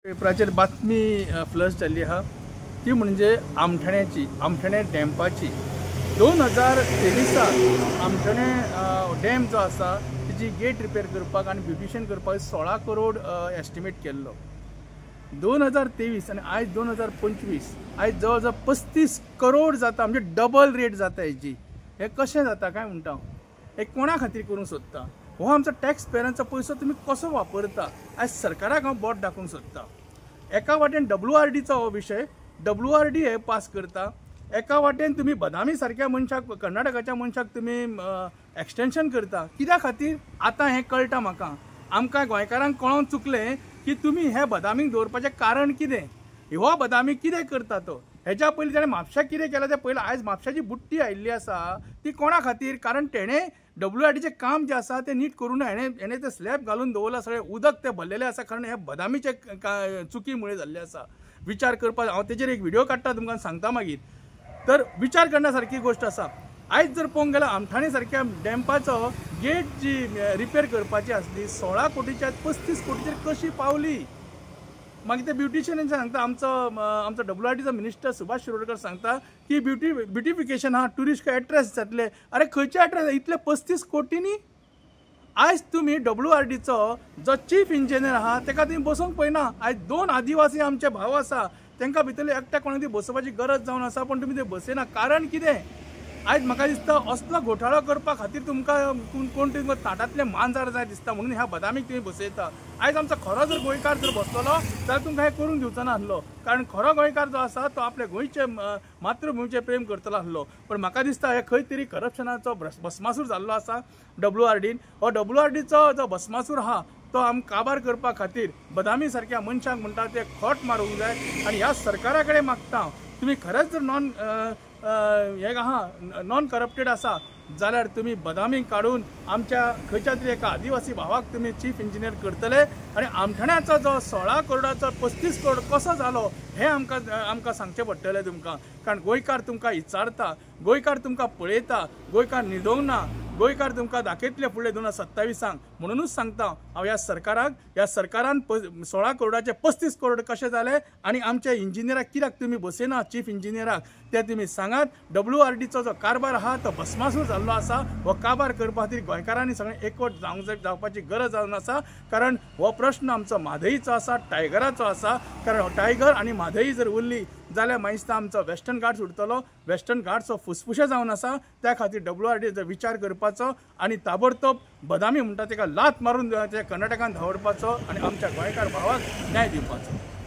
पेपराचेर बातमी फ्लश जाल्ली आहा ती म्हणजे आमठणे डॅम्पाची 2023 आमठणे डॅम जो आसा तेजी गेट रिपेर करपाक आनी ब्युटिशन करपाक 16 करोड एस्टिमेट केल्लो 2023 आनी आयज 2025 आयज जवळ जवळ 35 करोड जाता म्हणजे डबल रेट जाता हेजी। हे कशें जाता काय म्हणटा हे कोणा खातीर करूंक सोदता? हो आमचो टॅक्स पेयरांचो पयसो तुमी कसो वापरता? आयज सरकाराक हांव बोट दाखोवंक सोदता। एका वाटेन WRDचो हो विशय WRD हे पास करता, एका वाटेन तुम्ही बदामी सारख्या मनशाक कर्नाटकाच्या मनशाक तुम्ही एक्सटेंशन करता। कित्या खातीर आतां हें कळटा म्हाका। आमकां गोंयकारांक कळोवन चुकलें की तुमी हे बदामीक दवरपाचें कारण कितें, हो बदामी कितें करता तो। हेच्या पयलीं ताणें म्हापशाक कितें केलां तें पयलें। आयज म्हापशाची बुट्टी आयिल्ली आसा ती कोणा खातीर? कारण तेणें WRDचें काम जें आसा तें नीट करूं ना। हेणें तें स्लॅब घालून दवरला, सगळें उदक तें भरलेलें आसा कारण हे बदामीचे चुकी मुळे जाल्ले आसा। विचार करपाक हांव तेजेर एक व्हिडिओ काडटा तुमकां सांगता मागीर। तर विचार करण्यासारकी गोष्ट आसा। आयज जर पळोवंक गेल्यार आमठाणे सारख्या डॅम्पाचो गेट जी रिपेर करपाची आसली 16 कोटीच्या 35 कोटीचेर कशी पावली? मागीर ते ब्युटिशियनांचे सांगता आमचो WRDचो मिनिस्टर सुभाष शिरोडकर सांगता की ब्युटिफिकेशन हा टुरिस्ट एट्रॅक्ट जातले। अरे खंयचे एट्रॅक्ट? इतले 35 कोटींनी? आयज तुम्ही WRDचो जो चीफ इंजिनियर आहा तेका तुम्ही बसोवंक पळयना। आयज 2 आदिवासी आमचे भाव आसा तांकां भितरले एकट्या कोणाक ती बसोवपाची गरज जावन आसा पण तुम्ही ते बसयना। कारण कितें? आयज म्हाका दिसता असलो घोटाळो करपा खातीर तुमकां कोण तुमकां ताटांतले मांजार जाय दिसता म्हणून ह्या बदामीक तुम्ही बसयता। आयज आमचो खरो जर गोंयकार जर बसलेलो जाल्यार तुमकां हें करूंक दिवचो नासलो। कारण खरो गोंयकार जो आसा तो आपल्या गोंयचे मातृभुमीचें प्रेम करतलो आसलो। पण म्हाका दिसता हे खंय तरी करप्शनाचो भस्मासूर जाल्लो आसा WRDन। हो WRDचो जो भस्मासूर आहा तो आमकां काबार करपा खातीर बदामी सारख्या मनशांक म्हणटा ते खोट मारूंक जाय। आनी ह्या सरकारा कडेन मागता तुमी खरेंच जर नॉन करप्टेड आसा जाल्यार तुम्ही बदामी काढून आमच्या खंयच्या तरी एका आदिवासी भावाक तुम्ही चीफ इंजिनियर करतले। आणि आमठाण्याचो जो 16 करोडाचो 35 करोड कसो जालो हे आमकां सांगचें पडटलें तुमकां। कारण गोंयकार तुमकां विचारता, गोंयकार तुमकां पळयता, गोंयकार न्हिदोंक ना, गोंयकार तुमकां दाखयतले फुडले 2027 म्हणूनच सांगता हांव ह्या सरकारान 16 करोडाचे 35 करोड कशें जाले आणि आमच्या इंजिनियराक कित्याक तुमी बसयना चीफ इंजिनियराक ते तुमी सांगात। WRDचो जो कारभार आहा तो भस्मासूर जाल्लो आसा। हो कारभार करपा खातीर गोंयकारांनी सगळें एकवट जावपाची गरज जावन आसा। कारण हो प्रश्न आमचो म्हादईचो आसा, टायगराचो आसा। कारण टायगर आनी म्हादई जर उरली जाल्यार मागीर दिसता आमचो वेस्टर्न घाट्स उरतलो। वेस्टर्न घाट्सो फुसफुशे जावन आसा। त्या खातीर WRDचो विचार करपाचो आणि ताबडतोब बदामी म्हणटा ताका लात मारून कर्नाटकान धांवडपाचो आणि आमच्या गोंयकार भावाक न्याय दिवपाचो।